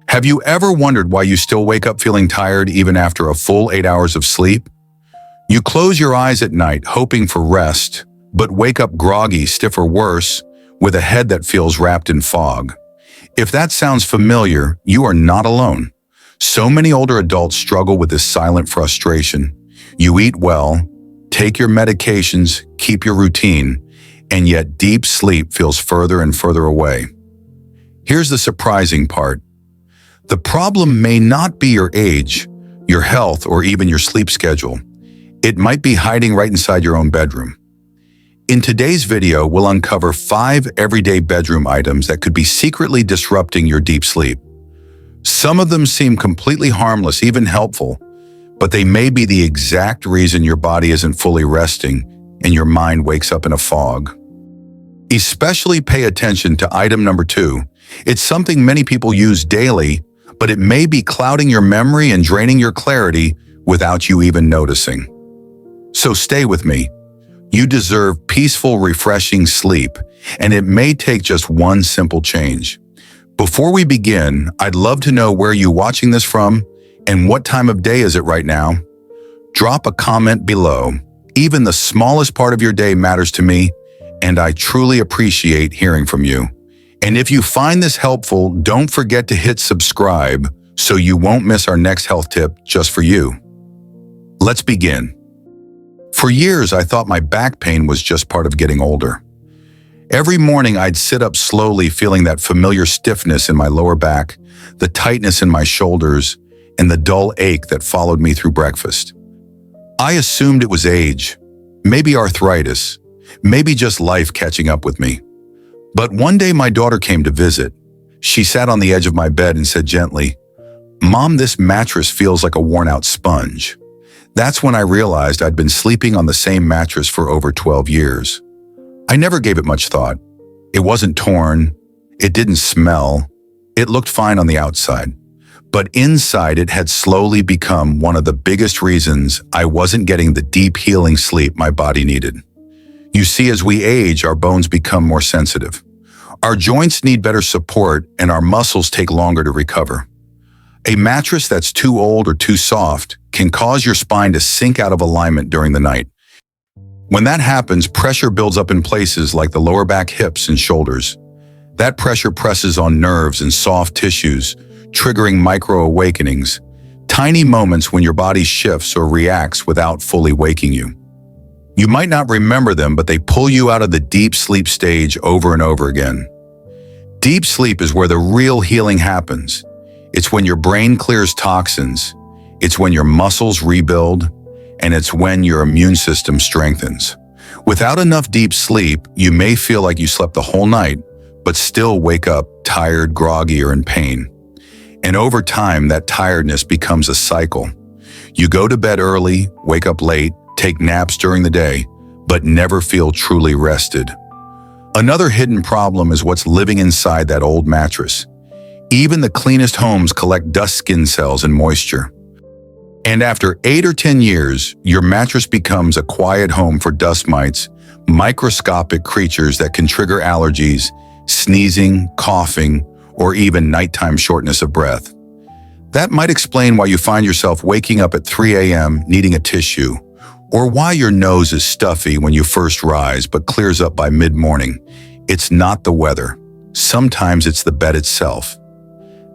Have you ever wondered why you still wake up feeling tired even after a full 8 hours of sleep? You close your eyes at night hoping for rest, but wake up groggy, stiff, or worse, with a head that feels wrapped in fog. If that sounds familiar, you are not alone. So many older adults struggle with this silent frustration. You eat well, take your medications, keep your routine, and yet deep sleep feels further and further away. Here's the surprising part. The problem may not be your age, your health, or even your sleep schedule. It might be hiding right inside your own bedroom. In today's video, we'll uncover 5 everyday bedroom items that could be secretly disrupting your deep sleep. Some of them seem completely harmless, even helpful, but they may be the exact reason your body isn't fully resting and your mind wakes up in a fog. Especially pay attention to item number 2. It's something many people use daily, but it may be clouding your memory and draining your clarity without you even noticing. So stay with me. You deserve peaceful, refreshing sleep, and it may take just one simple change. Before we begin, I'd love to know where you're watching this from and what time of day is it right now. Drop a comment below. Even the smallest part of your day matters to me, and I truly appreciate hearing from you. And if you find this helpful, don't forget to hit subscribe so you won't miss our next health tip just for you. Let's begin. For years, I thought my back pain was just part of getting older. Every morning, I'd sit up slowly, feeling that familiar stiffness in my lower back, the tightness in my shoulders, and the dull ache that followed me through breakfast. I assumed it was age, maybe arthritis, maybe just life catching up with me. But one day my daughter came to visit. She sat on the edge of my bed and said gently, "Mom, this mattress feels like a worn-out sponge." That's when I realized I'd been sleeping on the same mattress for over 12 years. I never gave it much thought. It wasn't torn. It didn't smell. It looked fine on the outside. But inside, it had slowly become one of the biggest reasons I wasn't getting the deep healing sleep my body needed. You see, as we age, our bones become more sensitive. Our joints need better support, and our muscles take longer to recover. A mattress that's too old or too soft can cause your spine to sink out of alignment during the night. When that happens, pressure builds up in places like the lower back, hips, and shoulders. That pressure presses on nerves and soft tissues, triggering micro-awakenings, tiny moments when your body shifts or reacts without fully waking you. You might not remember them, but they pull you out of the deep sleep stage over and over again. Deep sleep is where the real healing happens. It's when your brain clears toxins, it's when your muscles rebuild, and it's when your immune system strengthens. Without enough deep sleep, you may feel like you slept the whole night, but still wake up tired, groggy, or in pain. And over time, that tiredness becomes a cycle. You go to bed early, wake up late, take naps during the day, but never feel truly rested. Another hidden problem is what's living inside that old mattress. Even the cleanest homes collect dust, skin cells, and moisture. And after 8 or 10 years, your mattress becomes a quiet home for dust mites, microscopic creatures that can trigger allergies, sneezing, coughing, or even nighttime shortness of breath. That might explain why you find yourself waking up at 3 a.m. needing a tissue, or why your nose is stuffy when you first rise but clears up by mid-morning. It's not the weather. Sometimes it's the bed itself.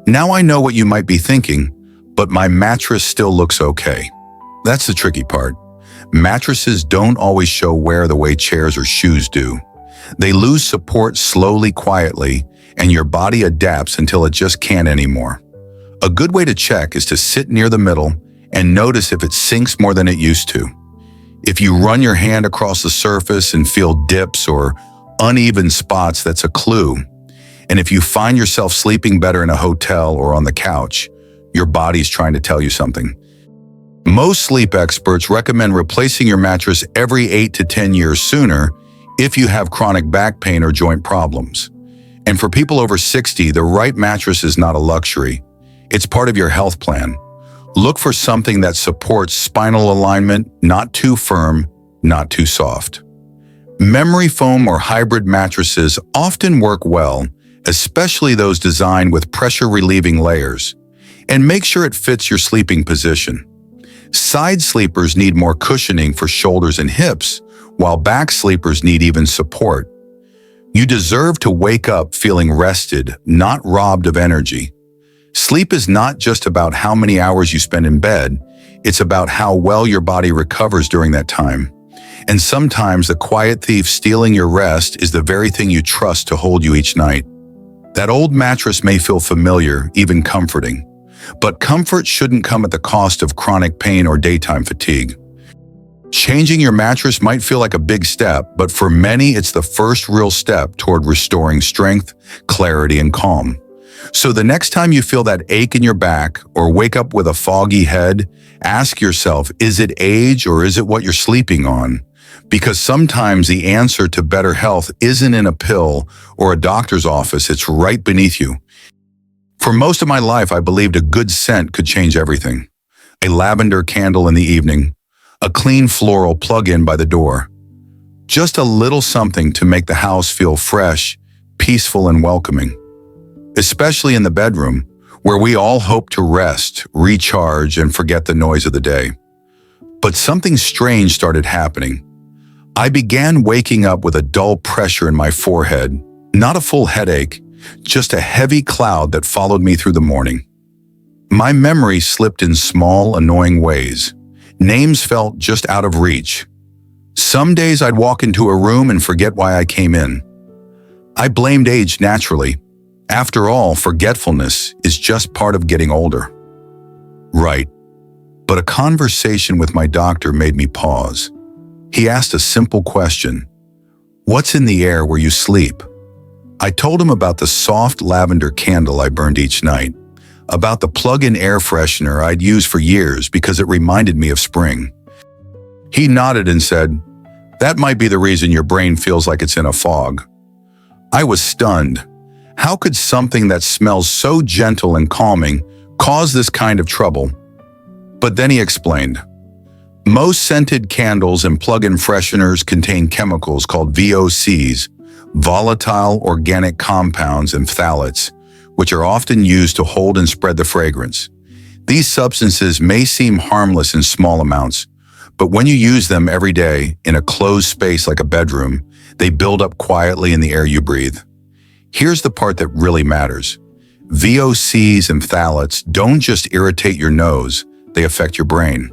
Now I know what you might be thinking, but my mattress still looks okay. That's the tricky part. Mattresses don't always show wear the way chairs or shoes do. They lose support slowly, quietly, and your body adapts until it just can't anymore. A good way to check is to sit near the middle and notice if it sinks more than it used to. If you run your hand across the surface and feel dips or uneven spots, that's a clue. And if you find yourself sleeping better in a hotel or on the couch, your body's trying to tell you something. Most sleep experts recommend replacing your mattress every 8 to 10 years sooner if you have chronic back pain or joint problems. And for people over 60, the right mattress is not a luxury. It's part of your health plan. Look for something that supports spinal alignment, not too firm, not too soft. Memory foam or hybrid mattresses often work well, especially those designed with pressure-relieving layers, and make sure it fits your sleeping position. Side sleepers need more cushioning for shoulders and hips, while back sleepers need even support. You deserve to wake up feeling rested, not robbed of energy. Sleep is not just about how many hours you spend in bed, it's about how well your body recovers during that time. And sometimes the quiet thief stealing your rest is the very thing you trust to hold you each night. That old mattress may feel familiar, even comforting, but comfort shouldn't come at the cost of chronic pain or daytime fatigue. Changing your mattress might feel like a big step, but for many it's the first real step toward restoring strength, clarity, and calm. So the next time you feel that ache in your back or wake up with a foggy head, ask yourself, is it age or is it what you're sleeping on? Because sometimes the answer to better health isn't in a pill or a doctor's office, it's right beneath you. For most of my life, I believed a good scent could change everything. A lavender candle in the evening, a clean floral plug-in by the door. Just a little something to make the house feel fresh, peaceful, and welcoming. Especially in the bedroom, where we all hope to rest, recharge, and forget the noise of the day. But something strange started happening. I began waking up with a dull pressure in my forehead, not a full headache, just a heavy cloud that followed me through the morning. My memory slipped in small, annoying ways. Names felt just out of reach. Some days I'd walk into a room and forget why I came in. I blamed age naturally. After all, forgetfulness is just part of getting older. Right. But a conversation with my doctor made me pause. He asked a simple question. What's in the air where you sleep? I told him about the soft lavender candle I burned each night, about the plug-in air freshener I'd used for years because it reminded me of spring. He nodded and said, "That might be the reason your brain feels like it's in a fog." I was stunned. How could something that smells so gentle and calming cause this kind of trouble? But then he explained. Most scented candles and plug-in fresheners contain chemicals called VOCs, volatile organic compounds, and phthalates, which are often used to hold and spread the fragrance. These substances may seem harmless in small amounts, but when you use them every day in a closed space like a bedroom, they build up quietly in the air you breathe. Here's the part that really matters. VOCs and phthalates don't just irritate your nose, they affect your brain.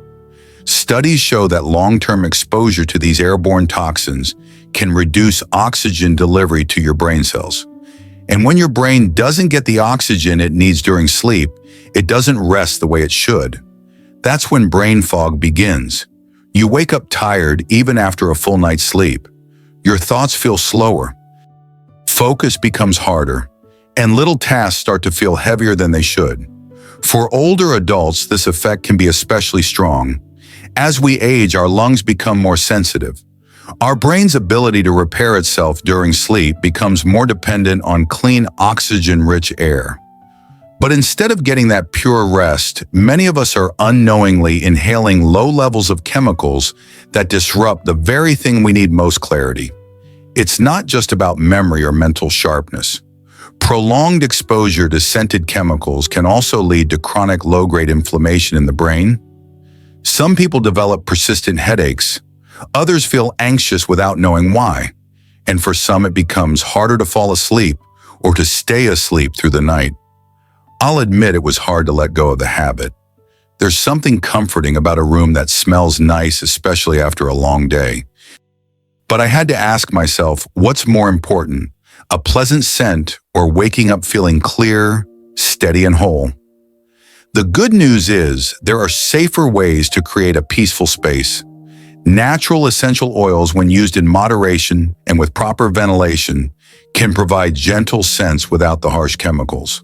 Studies show that long-term exposure to these airborne toxins can reduce oxygen delivery to your brain cells. And when your brain doesn't get the oxygen it needs during sleep, it doesn't rest the way it should. That's when brain fog begins. You wake up tired even after a full night's sleep. Your thoughts feel slower. Focus becomes harder, and little tasks start to feel heavier than they should. For older adults, this effect can be especially strong. As we age, our lungs become more sensitive. Our brain's ability to repair itself during sleep becomes more dependent on clean, oxygen-rich air. But instead of getting that pure rest, many of us are unknowingly inhaling low levels of chemicals that disrupt the very thing we need most clarity. It's not just about memory or mental sharpness. Prolonged exposure to scented chemicals can also lead to chronic low-grade inflammation in the brain. Some people develop persistent headaches. Others feel anxious without knowing why. And for some, it becomes harder to fall asleep or to stay asleep through the night. I'll admit it was hard to let go of the habit. There's something comforting about a room that smells nice, especially after a long day. But I had to ask myself, what's more important, a pleasant scent or waking up feeling clear, steady, and whole? The good news is there are safer ways to create a peaceful space. Natural essential oils, when used in moderation and with proper ventilation, can provide gentle scents without the harsh chemicals.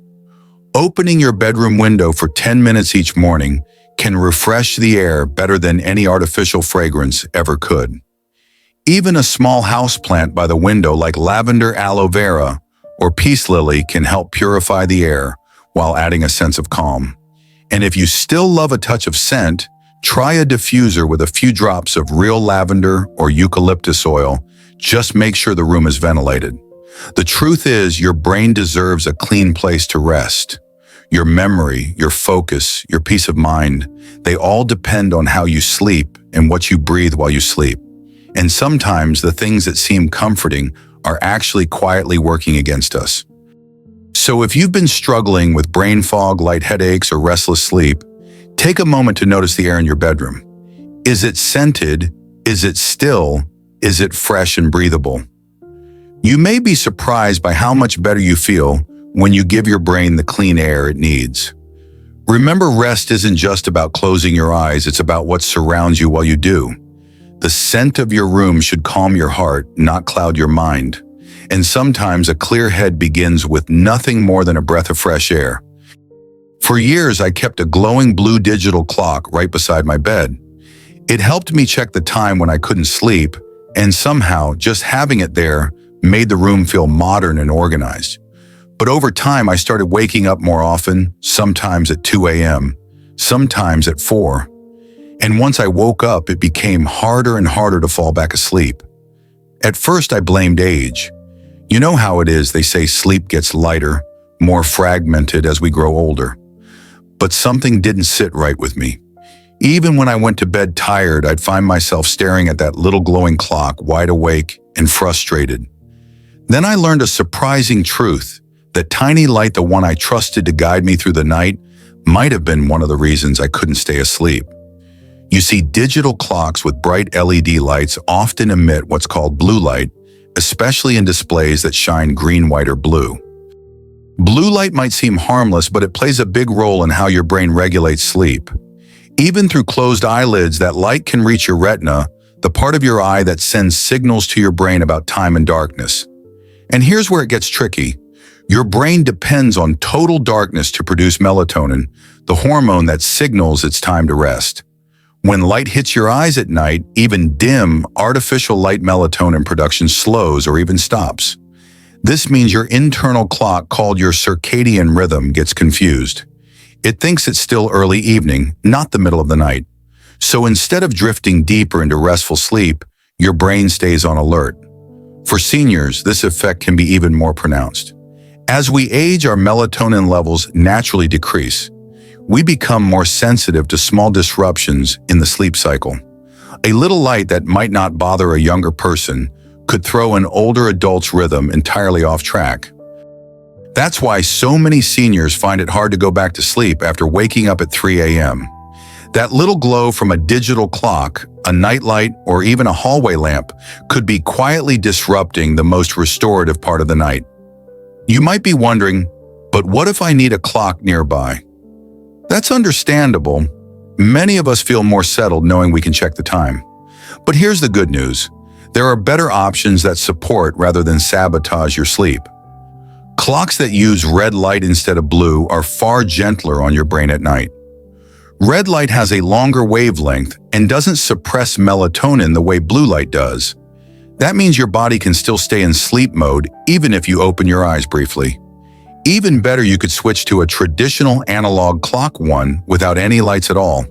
Opening your bedroom window for 10 minutes each morning can refresh the air better than any artificial fragrance ever could. Even a small houseplant by the window like lavender, aloe vera, or peace lily can help purify the air while adding a sense of calm. And if you still love a touch of scent, try a diffuser with a few drops of real lavender or eucalyptus oil. Just make sure the room is ventilated. The truth is, your brain deserves a clean place to rest. Your memory, your focus, your peace of mind, they all depend on how you sleep and what you breathe while you sleep. And sometimes the things that seem comforting are actually quietly working against us. So if you've been struggling with brain fog, light headaches, or restless sleep, take a moment to notice the air in your bedroom. Is it scented? Is it still? Is it fresh and breathable? You may be surprised by how much better you feel when you give your brain the clean air it needs. Remember, rest isn't just about closing your eyes, it's about what surrounds you while you do. The scent of your room should calm your heart, not cloud your mind. And sometimes a clear head begins with nothing more than a breath of fresh air. For years, I kept a glowing blue digital clock right beside my bed. It helped me check the time when I couldn't sleep, and somehow just having it there made the room feel modern and organized. But over time, I started waking up more often, sometimes at 2 a.m., sometimes at 4. And once I woke up, it became harder and harder to fall back asleep. At first, I blamed age. You know how it is, they say sleep gets lighter, more fragmented as we grow older. But something didn't sit right with me. Even when I went to bed tired, I'd find myself staring at that little glowing clock, wide awake and frustrated. Then I learned a surprising truth. That tiny light, the one I trusted to guide me through the night, might have been one of the reasons I couldn't stay asleep. You see, digital clocks with bright LED lights often emit what's called blue light, especially in displays that shine green, white, or blue. Blue light might seem harmless, but it plays a big role in how your brain regulates sleep. Even through closed eyelids, that light can reach your retina, the part of your eye that sends signals to your brain about time and darkness. And here's where it gets tricky. Your brain depends on total darkness to produce melatonin, the hormone that signals it's time to rest. When light hits your eyes at night, even dim, artificial light melatonin production slows or even stops. This means your internal clock, called your circadian rhythm, gets confused. It thinks it's still early evening, not the middle of the night. So instead of drifting deeper into restful sleep, your brain stays on alert. For seniors, this effect can be even more pronounced. As we age, our melatonin levels naturally decrease. We become more sensitive to small disruptions in the sleep cycle. A little light that might not bother a younger person could throw an older adult's rhythm entirely off track. That's why so many seniors find it hard to go back to sleep after waking up at 3 a.m. That little glow from a digital clock, a nightlight, or even a hallway lamp could be quietly disrupting the most restorative part of the night. You might be wondering, but what if I need a clock nearby? That's understandable. Many of us feel more settled knowing we can check the time. But here's the good news. There are better options that support rather than sabotage your sleep. Clocks that use red light instead of blue are far gentler on your brain at night. Red light has a longer wavelength and doesn't suppress melatonin the way blue light does. That means your body can still stay in sleep mode even if you open your eyes briefly. Even better, you could switch to a traditional analog clock one without any lights at all.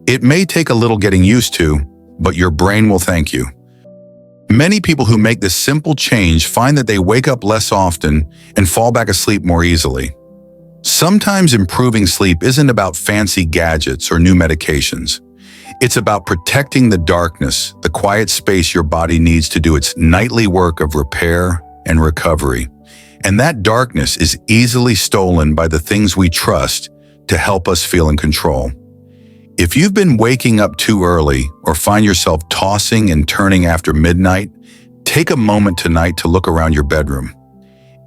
It may take a little getting used to, but your brain will thank you. Many people who make this simple change find that they wake up less often and fall back asleep more easily. Sometimes improving sleep isn't about fancy gadgets or new medications. It's about protecting the darkness, the quiet space your body needs to do its nightly work of repair and recovery. And that darkness is easily stolen by the things we trust to help us feel in control. If you've been waking up too early or find yourself tossing and turning after midnight, take a moment tonight to look around your bedroom.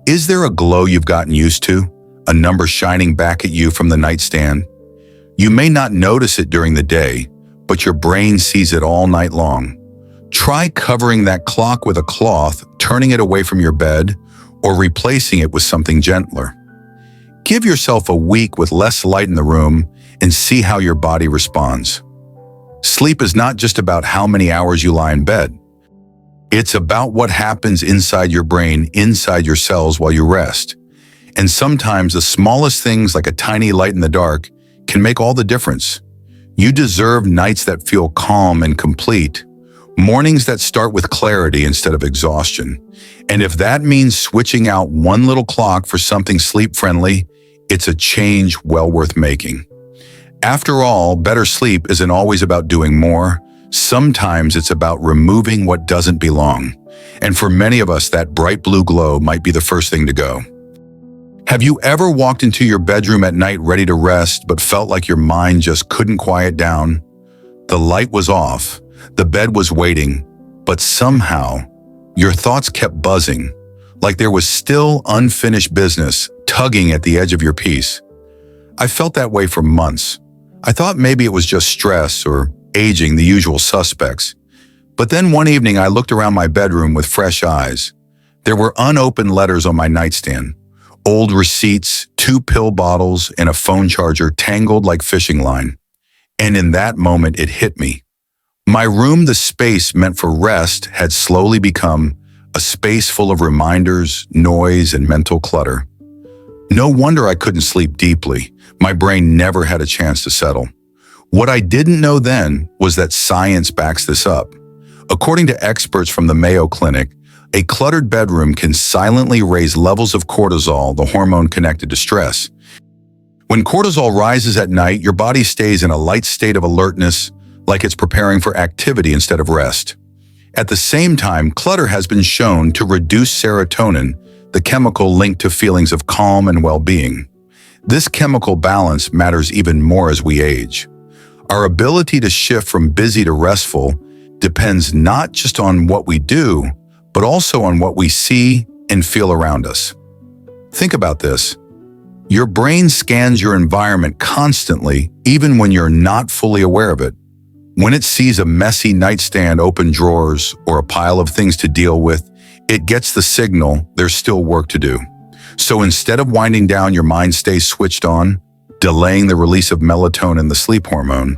Is there a glow you've gotten used to? A number shining back at you from the nightstand? You may not notice it during the day, but your brain sees it all night long. Try covering that clock with a cloth, turning it away from your bed, or replacing it with something gentler. Give yourself a week with less light in the room and see how your body responds. Sleep is not just about how many hours you lie in bed. It's about what happens inside your brain, inside your cells while you rest. And sometimes the smallest things, like a tiny light in the dark, can make all the difference. You deserve nights that feel calm and complete, Mornings that start with clarity instead of exhaustion. And if that means switching out one little clock for something sleep-friendly, it's a change well worth making. After all, better sleep isn't always about doing more. Sometimes it's about removing what doesn't belong. And for many of us, that bright blue glow might be the first thing to go. Have you ever walked into your bedroom at night ready to rest, but felt like your mind just couldn't quiet down? The light was off, the bed was waiting, but somehow your thoughts kept buzzing, like there was still unfinished business tugging at the edge of your peace. I felt that way for months. I thought maybe it was just stress or aging, the usual suspects. But then one evening I looked around my bedroom with fresh eyes. There were unopened letters on my nightstand, old receipts, 2 pill bottles, and a phone charger tangled like fishing line. And in that moment it hit me. My room, the space meant for rest, had slowly become a space full of reminders, noise, and mental clutter. No wonder I couldn't sleep deeply. My brain never had a chance to settle. What I didn't know then was that science backs this up. According to experts from the Mayo Clinic, a cluttered bedroom can silently raise levels of cortisol, the hormone connected to stress. When cortisol rises at night, your body stays in a light state of alertness, like it's preparing for activity instead of rest. At the same time, clutter has been shown to reduce serotonin, the chemical linked to feelings of calm and well-being. This chemical balance matters even more as we age. Our ability to shift from busy to restful depends not just on what we do, but also on what we see and feel around us. Think about this. Your brain scans your environment constantly, even when you're not fully aware of it. When it sees a messy nightstand, open drawers, or a pile of things to deal with, it gets the signal there's still work to do. So instead of winding down, your mind stays switched on, delaying the release of melatonin, the sleep hormone.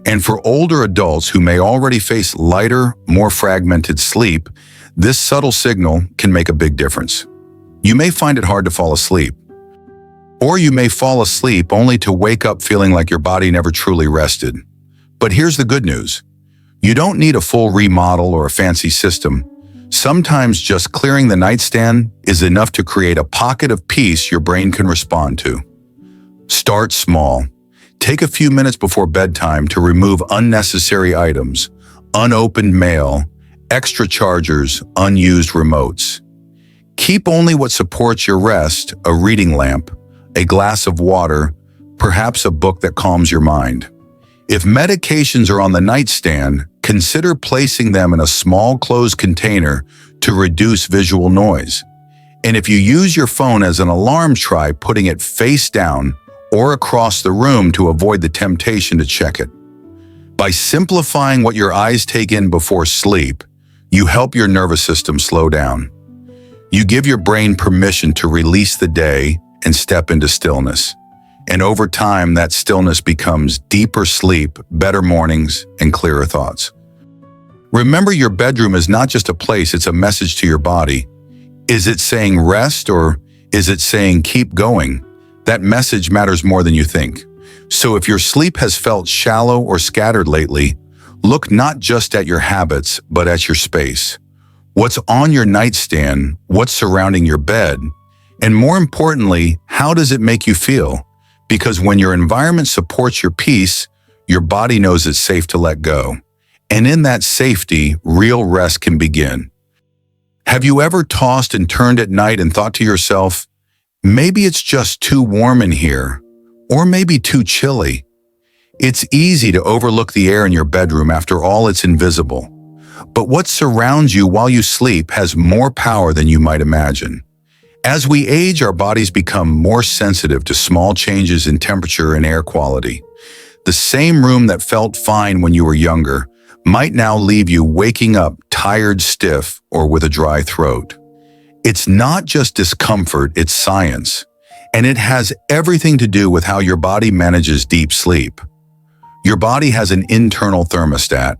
And for older adults who may already face lighter, more fragmented sleep, this subtle signal can make a big difference. You may find it hard to fall asleep, or you may fall asleep only to wake up feeling like your body never truly rested. But here's the good news. You don't need a full remodel or a fancy system. Sometimes just clearing the nightstand is enough to create a pocket of peace your brain can respond to. Start small. Take a few minutes before bedtime to remove unnecessary items, unopened mail, extra chargers, unused remotes. Keep only what supports your rest, a reading lamp, a glass of water, perhaps a book that calms your mind. If medications are on the nightstand, consider placing them in a small closed container to reduce visual noise. And if you use your phone as an alarm, try putting it face down or across the room to avoid the temptation to check it. By simplifying what your eyes take in before sleep, you help your nervous system slow down. You give your brain permission to release the day and step into stillness. And over time, that stillness becomes deeper sleep, better mornings, and clearer thoughts. Remember, your bedroom is not just a place, it's a message to your body. Is it saying rest, or is it saying keep going? That message matters more than you think. So if your sleep has felt shallow or scattered lately, look not just at your habits, but at your space. What's on your nightstand? What's surrounding your bed? And more importantly, how does it make you feel? Because when your environment supports your peace, your body knows it's safe to let go. And in that safety, real rest can begin. Have you ever tossed and turned at night and thought to yourself, maybe it's just too warm in here, or maybe too chilly? It's easy to overlook the air in your bedroom. After all, it's invisible. But what surrounds you while you sleep has more power than you might imagine. As we age, our bodies become more sensitive to small changes in temperature and air quality. The same room that felt fine when you were younger might now leave you waking up tired, stiff, or with a dry throat. It's not just discomfort, it's science. And it has everything to do with how your body manages deep sleep. Your body has an internal thermostat.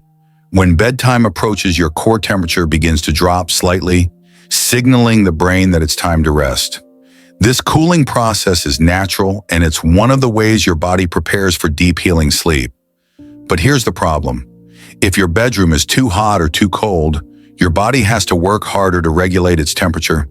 When bedtime approaches, your core temperature begins to drop slightly, signaling the brain that it's time to rest. This cooling process is natural, and it's one of the ways your body prepares for deep healing sleep. But here's the problem. If your bedroom is too hot or too cold, your body has to work harder to regulate its temperature.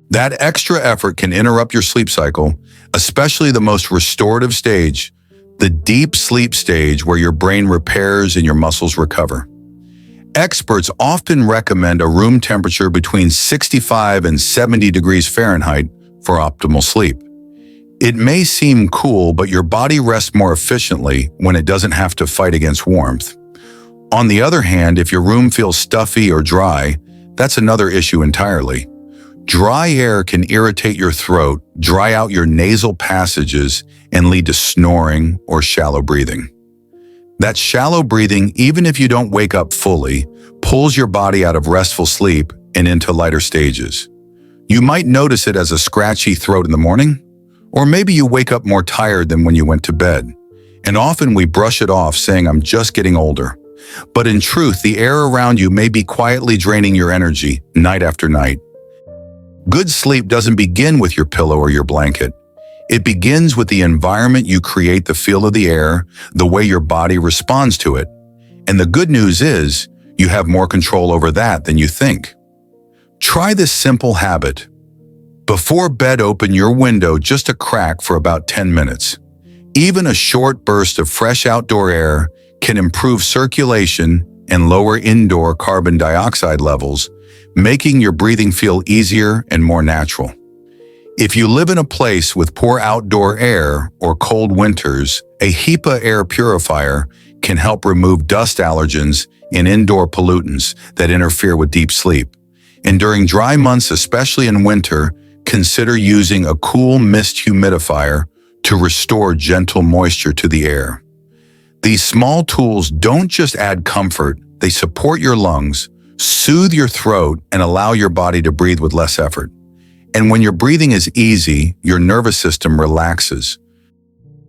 That extra effort can interrupt your sleep cycle, especially the most restorative stage, the deep sleep stage where your brain repairs and your muscles recover. Experts often recommend a room temperature between 65 and 70 degrees Fahrenheit for optimal sleep. It may seem cool, but your body rests more efficiently when it doesn't have to fight against warmth. On the other hand, if your room feels stuffy or dry, that's another issue entirely. Dry air can irritate your throat, dry out your nasal passages, and lead to snoring or shallow breathing. That shallow breathing, even if you don't wake up fully, pulls your body out of restful sleep and into lighter stages. You might notice it as a scratchy throat in the morning, or maybe you wake up more tired than when you went to bed. And often we brush it off saying, "I'm just getting older." But in truth, the air around you may be quietly draining your energy night after night. Good sleep doesn't begin with your pillow or your blanket. It begins with the environment you create, the feel of the air, the way your body responds to it. And the good news is, you have more control over that than you think. Try this simple habit. Before bed, open your window just a crack for about 10 minutes. Even a short burst of fresh outdoor air can improve circulation and lower indoor carbon dioxide levels, making your breathing feel easier and more natural. If you live in a place with poor outdoor air or cold winters, a HEPA air purifier can help remove dust allergens and indoor pollutants that interfere with deep sleep. And during dry months, especially in winter, consider using a cool mist humidifier to restore gentle moisture to the air. These small tools don't just add comfort, they support your lungs, soothe your throat, and allow your body to breathe with less effort. And when your breathing is easy, your nervous system relaxes.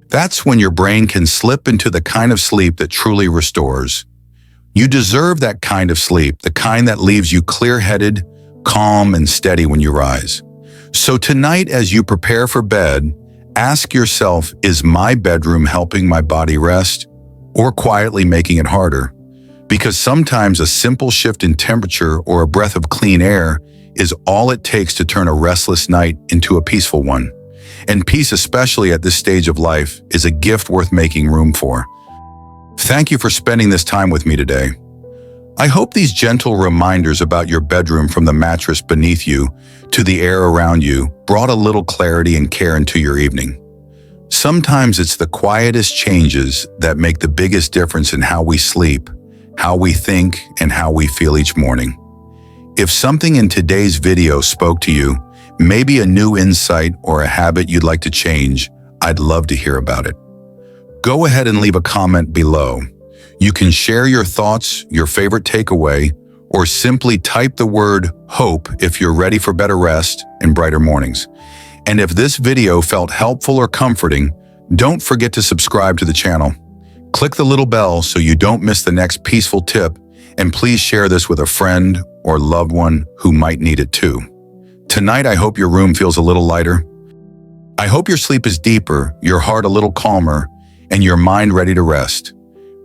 That's when your brain can slip into the kind of sleep that truly restores. You deserve that kind of sleep, the kind that leaves you clear-headed, calm, and steady when you rise. So tonight, as you prepare for bed, ask yourself, is my bedroom helping my body rest or quietly making it harder? Because sometimes a simple shift in temperature or a breath of clean air is all it takes to turn a restless night into a peaceful one. And peace, especially at this stage of life, is a gift worth making room for. Thank you for spending this time with me today. I hope these gentle reminders about your bedroom, from the mattress beneath you to the air around you, brought a little clarity and care into your evening. Sometimes it's the quietest changes that make the biggest difference in how we sleep, how we think, and how we feel each morning. If something in today's video spoke to you, maybe a new insight or a habit you'd like to change, I'd love to hear about it. Go ahead and leave a comment below. You can share your thoughts, your favorite takeaway, or simply type the word HOPE if you're ready for better rest and brighter mornings. And if this video felt helpful or comforting, don't forget to subscribe to the channel. Click the little bell so you don't miss the next peaceful tip, and please share this with a friend or loved one who might need it too. Tonight, I hope your room feels a little lighter. I hope your sleep is deeper, your heart a little calmer, and your mind ready to rest.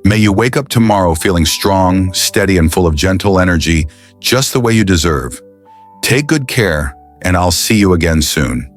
May you wake up tomorrow feeling strong, steady, and full of gentle energy, just the way you deserve. Take good care, and I'll see you again soon.